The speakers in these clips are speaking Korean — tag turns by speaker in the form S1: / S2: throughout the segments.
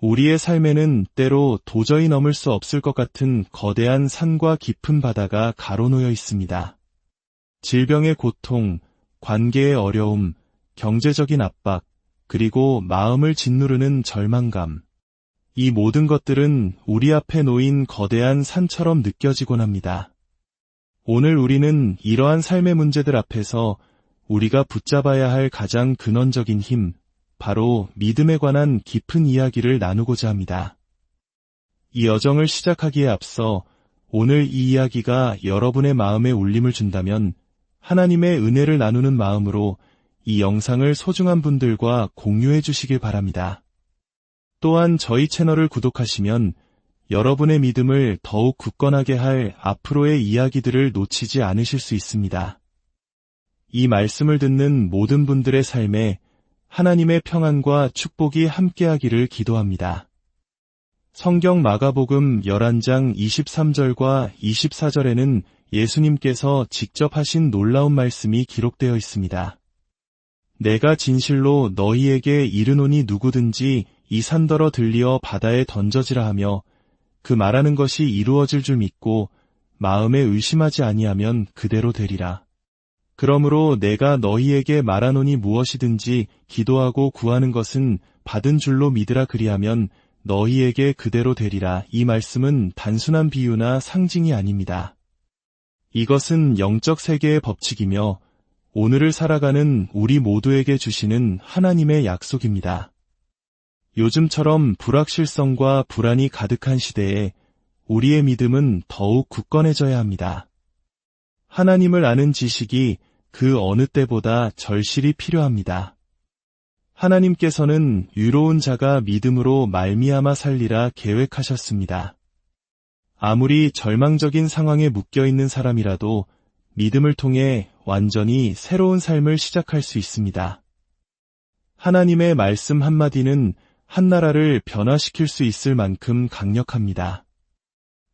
S1: 우리의 삶에는 때로 도저히 넘을 수 없을 것 같은 거대한 산과 깊은 바다가 가로놓여 있습니다. 질병의 고통, 관계의 어려움, 경제적인 압박, 그리고 마음을 짓누르는 절망감. 이 모든 것들은 우리 앞에 놓인 거대한 산처럼 느껴지곤 합니다. 오늘 우리는 이러한 삶의 문제들 앞에서 우리가 붙잡아야 할 가장 근원적인 힘, 바로 믿음에 관한 깊은 이야기를 나누고자 합니다. 이 여정을 시작하기에 앞서 오늘 이 이야기가 여러분의 마음에 울림을 준다면 하나님의 은혜를 나누는 마음으로 이 영상을 소중한 분들과 공유해 주시길 바랍니다. 또한 저희 채널을 구독하시면 여러분의 믿음을 더욱 굳건하게 할 앞으로의 이야기들을 놓치지 않으실 수 있습니다. 이 말씀을 듣는 모든 분들의 삶에 하나님의 평안과 축복이 함께하기를 기도합니다. 성경 마가복음 11장 23절과 24절에는 예수님께서 직접 하신 놀라운 말씀이 기록되어 있습니다. 내가 진실로 너희에게 이르노니 누구든지 이 산더러 들리어 바다에 던져지라 하며 그 말하는 것이 이루어질 줄 믿고 마음에 의심하지 아니하면 그대로 되리라. 그러므로 내가 너희에게 말하노니 무엇이든지 기도하고 구하는 것은 받은 줄로 믿으라 그리하면 너희에게 그대로 되리라. 이 말씀은 단순한 비유나 상징이 아닙니다. 이것은 영적 세계의 법칙이며 오늘을 살아가는 우리 모두에게 주시는 하나님의 약속입니다. 요즘처럼 불확실성과 불안이 가득한 시대에 우리의 믿음은 더욱 굳건해져야 합니다. 하나님을 아는 지식이 그 어느 때보다 절실히 필요합니다. 하나님께서는 유로운 자가 믿음으로 말미암아 살리라 계획하셨습니다. 아무리 절망적인 상황에 묶여있는 사람이라도 믿음을 통해 완전히 새로운 삶을 시작할 수 있습니다. 하나님의 말씀 한마디는 한 나라를 변화시킬 수 있을 만큼 강력합니다.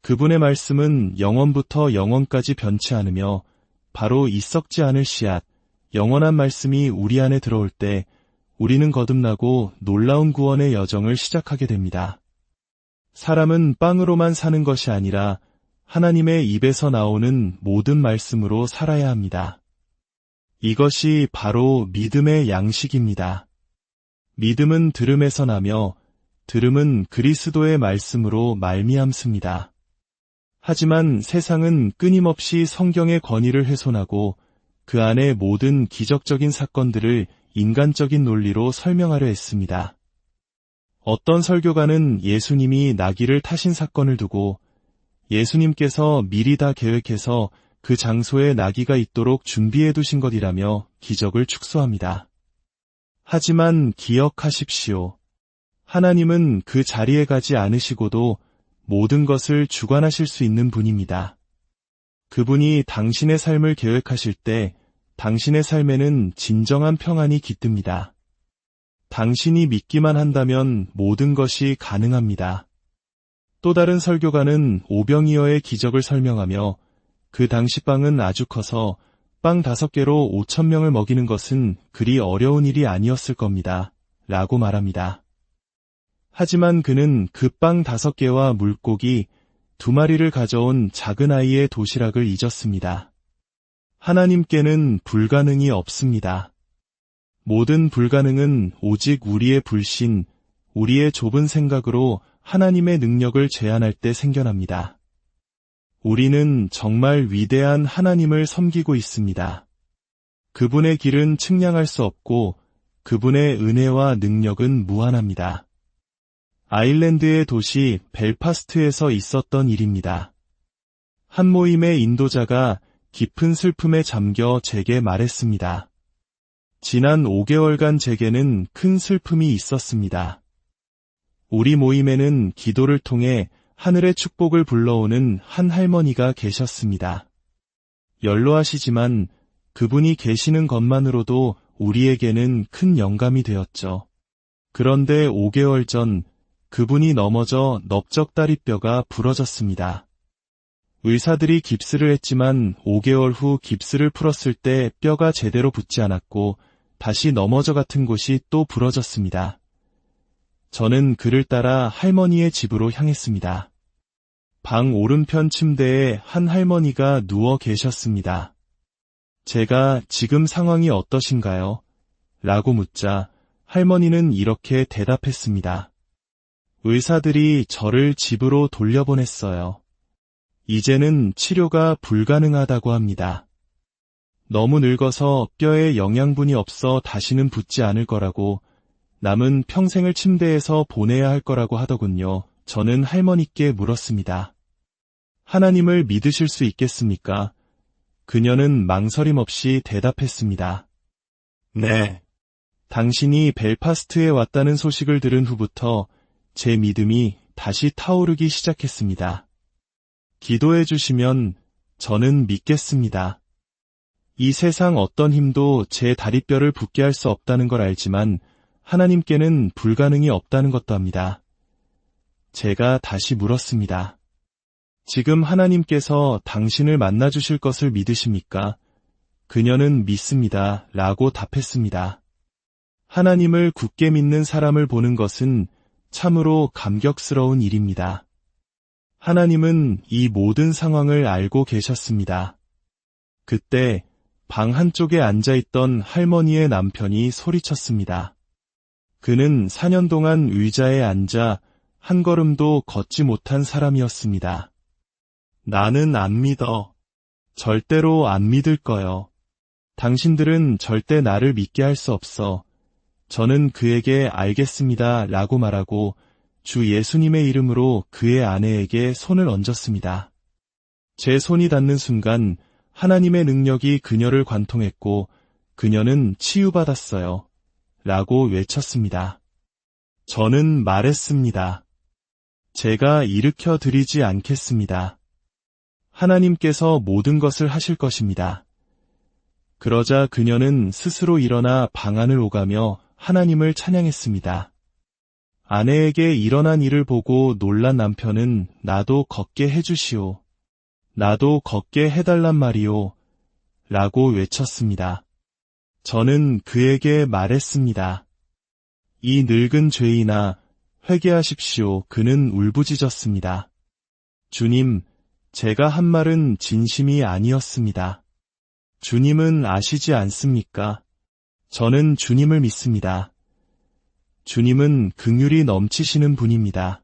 S1: 그분의 말씀은 영원부터 영원까지 변치 않으며 바로 이 썩지 않을 씨앗, 영원한 말씀이 우리 안에 들어올 때 우리는 거듭나고 놀라운 구원의 여정을 시작하게 됩니다. 사람은 빵으로만 사는 것이 아니라 하나님의 입에서 나오는 모든 말씀으로 살아야 합니다. 이것이 바로 믿음의 양식입니다. 믿음은 들음에서 나며 들음은 그리스도의 말씀으로 말미암습니다. 하지만 세상은 끊임없이 성경의 권위를 훼손하고 그 안의 모든 기적적인 사건들을 인간적인 논리로 설명하려 했습니다. 어떤 설교가는 예수님이 나귀를 타신 사건을 두고 예수님께서 미리 다 계획해서 그 장소에 나귀가 있도록 준비해 두신 것이라며 기적을 축소합니다. 하지만 기억하십시오. 하나님은 그 자리에 가지 않으시고도 모든 것을 주관하실 수 있는 분입니다. 그분이 당신의 삶을 계획하실 때 당신의 삶에는 진정한 평안이 깃듭니다. 당신이 믿기만 한다면 모든 것이 가능합니다. 또 다른 설교가는 오병이어의 기적을 설명하며 그 당시 빵은 아주 커서 빵 5개로 5,000명을 먹이는 것은 그리 어려운 일이 아니었을 겁니다. 라고 말합니다. 하지만 그는 그 빵 5개와 물고기 2마리를 가져온 작은 아이의 도시락을 잊었습니다. 하나님께는 불가능이 없습니다. 모든 불가능은 오직 우리의 불신, 우리의 좁은 생각으로 하나님의 능력을 제한할 때 생겨납니다. 우리는 정말 위대한 하나님을 섬기고 있습니다. 그분의 길은 측량할 수 없고 그분의 은혜와 능력은 무한합니다. 아일랜드의 도시 벨파스트에서 있었던 일입니다. 한 모임의 인도자가 깊은 슬픔에 잠겨 제게 말했습니다. 지난 5개월간 제게는 큰 슬픔이 있었습니다. 우리 모임에는 기도를 통해 하늘의 축복을 불러오는 한 할머니가 계셨습니다. 연로하시지만 그분이 계시는 것만으로도 우리에게는 큰 영감이 되었죠. 그런데 5개월 전 그분이 넘어져 넓적다리뼈가 부러졌습니다. 의사들이 깁스를 했지만 5개월 후 깁스를 풀었을 때 뼈가 제대로 붙지 않았고 다시 넘어져 같은 곳이 또 부러졌습니다. 저는 그를 따라 할머니의 집으로 향했습니다. 방 오른편 침대에 한 할머니가 누워 계셨습니다. 제가 지금 상황이 어떠신가요? 라고 묻자 할머니는 이렇게 대답했습니다. 의사들이 저를 집으로 돌려보냈어요. 이제는 치료가 불가능하다고 합니다. 너무 늙어서 뼈에 영양분이 없어 다시는 붓지 않을 거라고, 남은 평생을 침대에서 보내야 할 거라고 하더군요. 저는 할머니께 물었습니다. 하나님을 믿으실 수 있겠습니까? 그녀는 망설임 없이 대답했습니다. 네. 당신이 벨파스트에 왔다는 소식을 들은 후부터 제 믿음이 다시 타오르기 시작했습니다. 기도해 주시면 저는 믿겠습니다. 이 세상 어떤 힘도 제 다리뼈를 붓게 할 수 없다는 걸 알지만 하나님께는 불가능이 없다는 것도 압니다. 제가 다시 물었습니다. 지금 하나님께서 당신을 만나주실 것을 믿으십니까? 그녀는 믿습니다. 라고 답했습니다. 하나님을 굳게 믿는 사람을 보는 것은 참으로 감격스러운 일입니다. 하나님은 이 모든 상황을 알고 계셨습니다. 그때 방 한쪽에 앉아있던 할머니의 남편이 소리쳤습니다. 그는 4년 동안 의자에 앉아 한 걸음도 걷지 못한 사람이었습니다. 나는 안 믿어. 절대로 안 믿을 거요. 당신들은 절대 나를 믿게 할 수 없어. 저는 그에게 알겠습니다. 라고 말하고 주 예수님의 이름으로 그의 아내에게 손을 얹었습니다. 제 손이 닿는 순간 하나님의 능력이 그녀를 관통했고 그녀는 치유받았어요. 라고 외쳤습니다. 저는 말했습니다. 제가 일으켜 드리지 않겠습니다. 하나님께서 모든 것을 하실 것입니다. 그러자 그녀는 스스로 일어나 방 안을 오가며 하나님을 찬양했습니다. 아내에게 일어난 일을 보고 놀란 남편은 나도 걷게 해주시오. 나도 걷게 해달란 말이오. 라고 외쳤습니다. 저는 그에게 말했습니다. 이 늙은 죄인아, 회개하십시오. 그는 울부짖었습니다. 주님, 제가 한 말은 진심이 아니었습니다. 주님은 아시지 않습니까? 저는 주님을 믿습니다. 주님은 긍휼이 넘치시는 분입니다.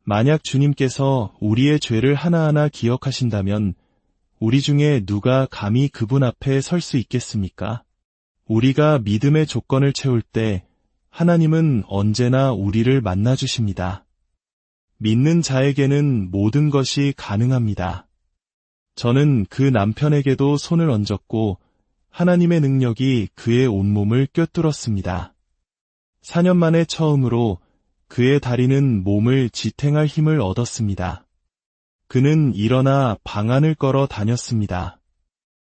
S1: 만약 주님께서 우리의 죄를 하나하나 기억하신다면 우리 중에 누가 감히 그분 앞에 설 수 있겠습니까? 우리가 믿음의 조건을 채울 때 하나님은 언제나 우리를 만나주십니다. 믿는 자에게는 모든 것이 가능합니다. 저는 그 남편에게도 손을 얹었고 하나님의 능력이 그의 온몸을 꿰뚫었습니다. 4년 만에 처음으로 그의 다리는 몸을 지탱할 힘을 얻었습니다. 그는 일어나 방 안을 걸어 다녔습니다.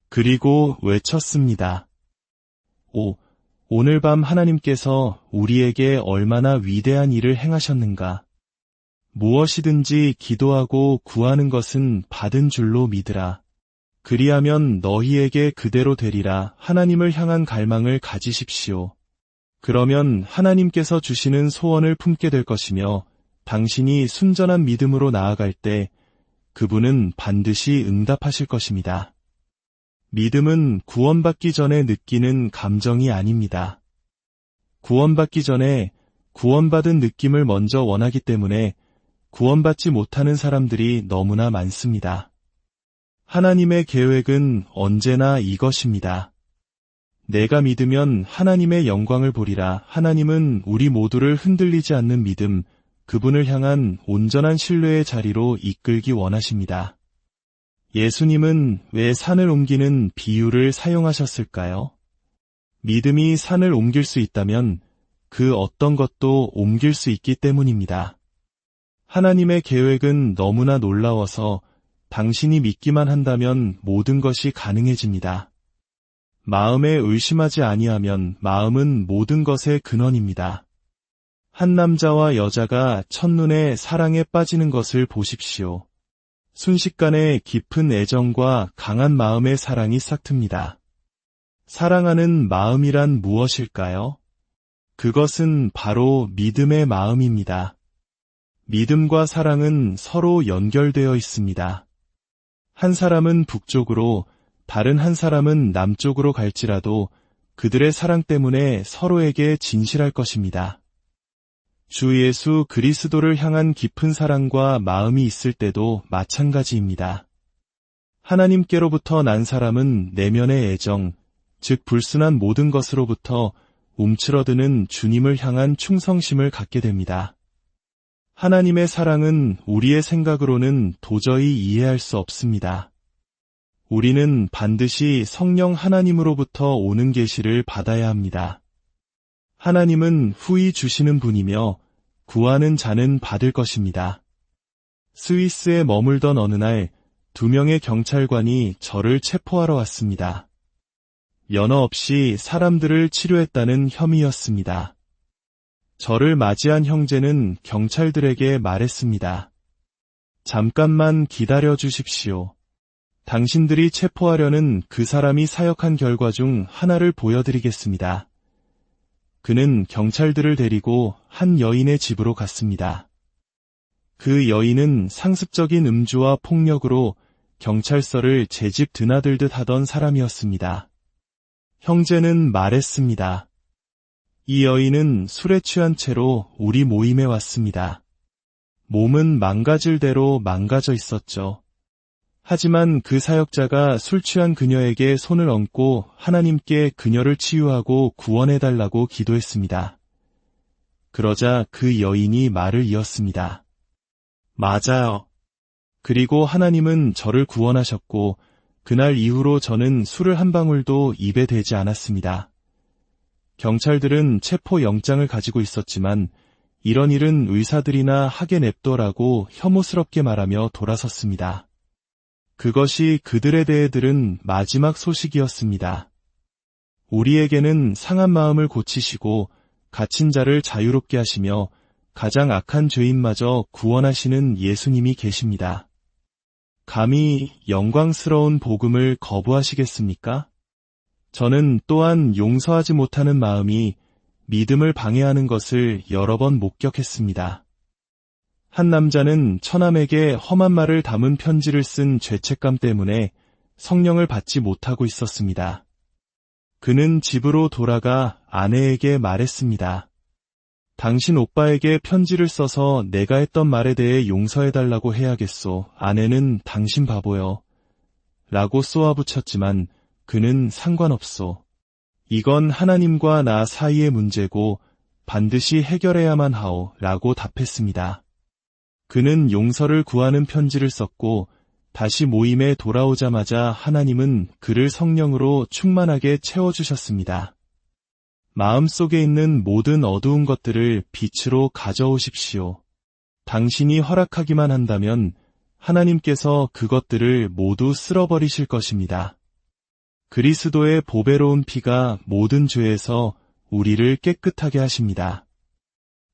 S1: 그리고 외쳤습니다. 오늘 밤 하나님께서 우리에게 얼마나 위대한 일을 행하셨는가. 무엇이든지 기도하고 구하는 것은 받은 줄로 믿으라. 그리하면 너희에게 그대로 되리라. 하나님을 향한 갈망을 가지십시오. 그러면 하나님께서 주시는 소원을 품게 될 것이며 당신이 순전한 믿음으로 나아갈 때 그분은 반드시 응답하실 것입니다. 믿음은 구원받기 전에 느끼는 감정이 아닙니다. 구원받기 전에 구원받은 느낌을 먼저 원하기 때문에 구원받지 못하는 사람들이 너무나 많습니다. 하나님의 계획은 언제나 이것입니다. 내가 믿으면 하나님의 영광을 보리라. 하나님은 우리 모두를 흔들리지 않는 믿음, 그분을 향한 온전한 신뢰의 자리로 이끌기 원하십니다. 예수님은 왜 산을 옮기는 비유를 사용하셨을까요? 믿음이 산을 옮길 수 있다면 그 어떤 것도 옮길 수 있기 때문입니다. 하나님의 계획은 너무나 놀라워서 당신이 믿기만 한다면 모든 것이 가능해집니다. 마음에 의심하지 아니하면 마음은 모든 것의 근원입니다. 한 남자와 여자가 첫눈에 사랑에 빠지는 것을 보십시오. 순식간에 깊은 애정과 강한 마음의 사랑이 싹틉니다. 사랑하는 마음이란 무엇일까요? 그것은 바로 믿음의 마음입니다. 믿음과 사랑은 서로 연결되어 있습니다. 한 사람은 북쪽으로, 다른 한 사람은 남쪽으로 갈지라도 그들의 사랑 때문에 서로에게 진실할 것입니다. 주 예수 그리스도를 향한 깊은 사랑과 마음이 있을 때도 마찬가지입니다. 하나님께로부터 난 사람은 내면의 애정, 즉 불순한 모든 것으로부터 움츠러드는 주님을 향한 충성심을 갖게 됩니다. 하나님의 사랑은 우리의 생각으로는 도저히 이해할 수 없습니다. 우리는 반드시 성령 하나님으로부터 오는 계시를 받아야 합니다. 하나님은 후히 주시는 분이며 구하는 자는 받을 것입니다. 스위스에 머물던 어느 날 2명의 경찰관이 저를 체포하러 왔습니다. 연어 없이 사람들을 치료했다는 혐의였습니다. 저를 맞이한 형제는 경찰들에게 말했습니다. 잠깐만 기다려 주십시오. 당신들이 체포하려는 그 사람이 사역한 결과 중 하나를 보여드리겠습니다. 그는 경찰들을 데리고 한 여인의 집으로 갔습니다. 그 여인은 상습적인 음주와 폭력으로 경찰서를 제 집 드나들듯 하던 사람이었습니다. 형제는 말했습니다. 이 여인은 술에 취한 채로 우리 모임에 왔습니다. 몸은 망가질 대로 망가져 있었죠. 하지만 그 사역자가 술 취한 그녀에게 손을 얹고 하나님께 그녀를 치유하고 구원해달라고 기도했습니다. 그러자 그 여인이 말을 이었습니다. 맞아요. 그리고 하나님은 저를 구원하셨고 그날 이후로 저는 술을 한 방울도 입에 대지 않았습니다. 경찰들은 체포 영장을 가지고 있었지만 이런 일은 의사들이나 하게 냅둬라고 혐오스럽게 말하며 돌아섰습니다. 그것이 그들에 대해 들은 마지막 소식이었습니다. 우리에게는 상한 마음을 고치시고 갇힌 자를 자유롭게 하시며 가장 악한 죄인마저 구원하시는 예수님이 계십니다. 감히 영광스러운 복음을 거부하시겠습니까? 저는 또한 용서하지 못하는 마음이 믿음을 방해하는 것을 여러 번 목격했습니다. 한 남자는 처남에게 험한 말을 담은 편지를 쓴 죄책감 때문에 성령을 받지 못하고 있었습니다. 그는 집으로 돌아가 아내에게 말했습니다. 당신 오빠에게 편지를 써서 내가 했던 말에 대해 용서해달라고 해야겠소. 아내는 당신 바보요. 라고 쏘아붙였지만 그는 상관없소. 이건 하나님과 나 사이의 문제고 반드시 해결해야만 하오. 라고 답했습니다. 그는 용서를 구하는 편지를 썼고 다시 모임에 돌아오자마자 하나님은 그를 성령으로 충만하게 채워주셨습니다. 마음속에 있는 모든 어두운 것들을 빛으로 가져오십시오. 당신이 허락하기만 한다면 하나님께서 그것들을 모두 쓸어버리실 것입니다. 그리스도의 보배로운 피가 모든 죄에서 우리를 깨끗하게 하십니다.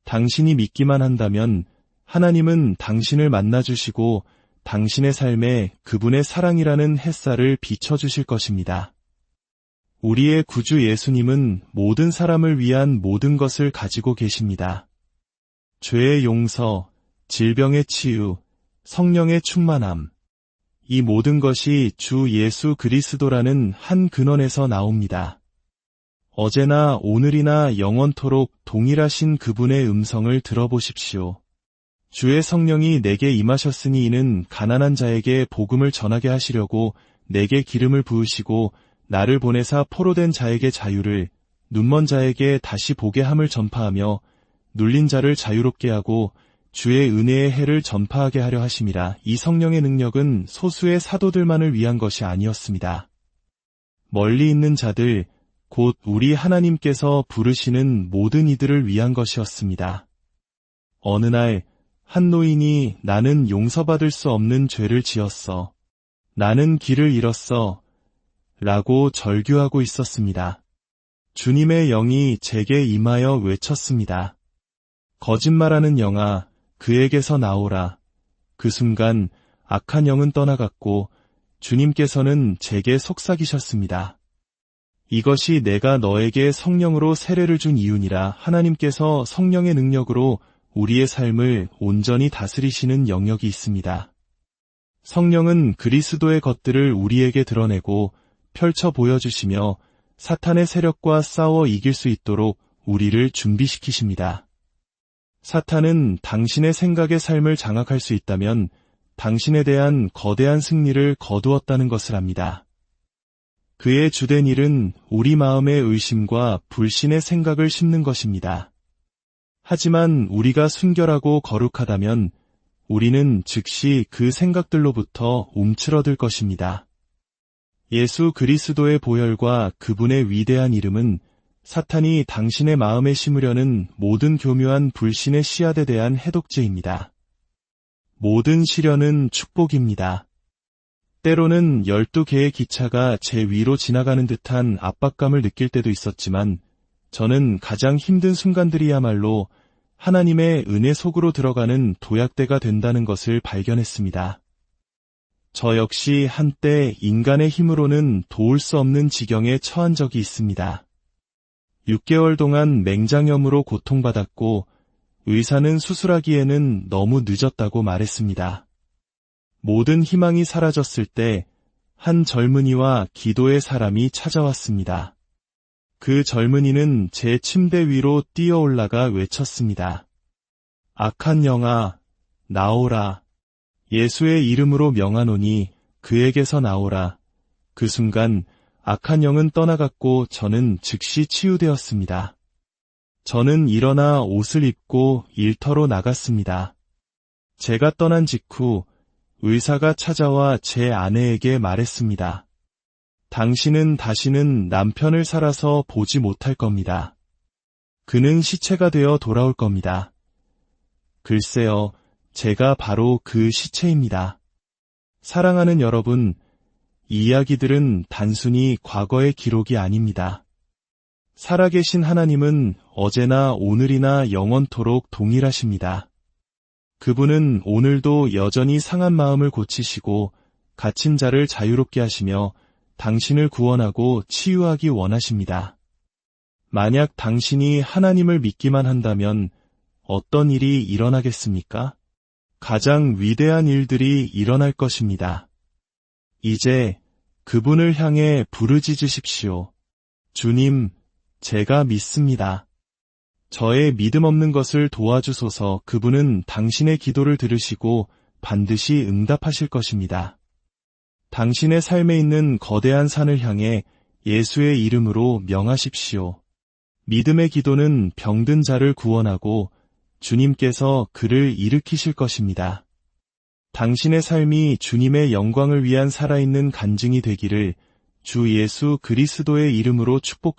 S1: 당신이 믿기만 한다면 하나님은 당신을 만나주시고 당신의 삶에 그분의 사랑이라는 햇살을 비춰주실 것입니다. 우리의 구주 예수님은 모든 사람을 위한 모든 것을 가지고 계십니다. 죄의 용서, 질병의 치유, 성령의 충만함, 이 모든 것이 주 예수 그리스도라는 한 근원에서 나옵니다. 어제나 오늘이나 영원토록 동일하신 그분의 음성을 들어보십시오. 주의 성령이 내게 임하셨으니 이는 가난한 자에게 복음을 전하게 하시려고 내게 기름을 부으시고 나를 보내사 포로된 자에게 자유를, 눈먼 자에게 다시 보게 함을 전파하며 눌린 자를 자유롭게 하고 주의 은혜의 해를 전파하게 하려 하심이라. 이 성령의 능력은 소수의 사도들만을 위한 것이 아니었습니다. 멀리 있는 자들, 곧 우리 하나님께서 부르시는 모든 이들을 위한 것이었습니다. 어느 날 한 노인이 나는 용서받을 수 없는 죄를 지었어. 나는 길을 잃었어. 라고 절규하고 있었습니다. 주님의 영이 제게 임하여 외쳤습니다. 거짓말하는 영아, 그에게서 나오라. 그 순간 악한 영은 떠나갔고 주님께서는 제게 속삭이셨습니다. 이것이 내가 너에게 성령으로 세례를 준 이유니라. 하나님께서 성령의 능력으로 우리의 삶을 온전히 다스리시는 영역이 있습니다. 성령은 그리스도의 것들을 우리에게 드러내고 펼쳐 보여주시며 사탄의 세력과 싸워 이길 수 있도록 우리를 준비시키십니다. 사탄은 당신의 생각의 삶을 장악할 수 있다면 당신에 대한 거대한 승리를 거두었다는 것을 압니다. 그의 주된 일은 우리 마음의 의심과 불신의 생각을 심는 것입니다. 하지만 우리가 순결하고 거룩하다면 우리는 즉시 그 생각들로부터 움츠러들 것입니다. 예수 그리스도의 보혈과 그분의 위대한 이름은 사탄이 당신의 마음에 심으려는 모든 교묘한 불신의 씨앗에 대한 해독제입니다. 모든 시련은 축복입니다. 때로는 12개의 기차가 제 위로 지나가는 듯한 압박감을 느낄 때도 있었지만 저는 가장 힘든 순간들이야말로 하나님의 은혜 속으로 들어가는 도약대가 된다는 것을 발견했습니다. 저 역시 한때 인간의 힘으로는 도울 수 없는 지경에 처한 적이 있습니다. 6개월 동안 맹장염으로 고통받았고 의사는 수술하기에는 너무 늦었다고 말했습니다. 모든 희망이 사라졌을 때 한 젊은이와 기도의 사람이 찾아왔습니다. 그 젊은이는 제 침대 위로 뛰어 올라가 외쳤습니다. 악한 영아, 나오라. 예수의 이름으로 명하노니 그에게서 나오라. 그 순간 악한 영은 떠나갔고 저는 즉시 치유되었습니다. 저는 일어나 옷을 입고 일터로 나갔습니다. 제가 떠난 직후 의사가 찾아와 제 아내에게 말했습니다. 당신은 다시는 남편을 살아서 보지 못할 겁니다. 그는 시체가 되어 돌아올 겁니다. 글쎄요, 제가 바로 그 시체입니다. 사랑하는 여러분, 이 이야기들은 단순히 과거의 기록이 아닙니다. 살아계신 하나님은 어제나 오늘이나 영원토록 동일하십니다. 그분은 오늘도 여전히 상한 마음을 고치시고 갇힌 자를 자유롭게 하시며 당신을 구원하고 치유하기 원하십니다. 만약 당신이 하나님을 믿기만 한다면 어떤 일이 일어나겠습니까? 가장 위대한 일들이 일어날 것입니다. 이제 그분을 향해 부르짖으십시오. 주님, 제가 믿습니다. 저의 믿음 없는 것을 도와주소서. 그분은 당신의 기도를 들으시고 반드시 응답하실 것입니다. 당신의 삶에 있는 거대한 산을 향해 예수의 이름으로 명하십시오. 믿음의 기도는 병든 자를 구원하고 주님께서 그를 일으키실 것입니다. 당신의 삶이 주님의 영광을 위한 살아있는 간증이 되기를 주 예수 그리스도의 이름으로 축복합니다.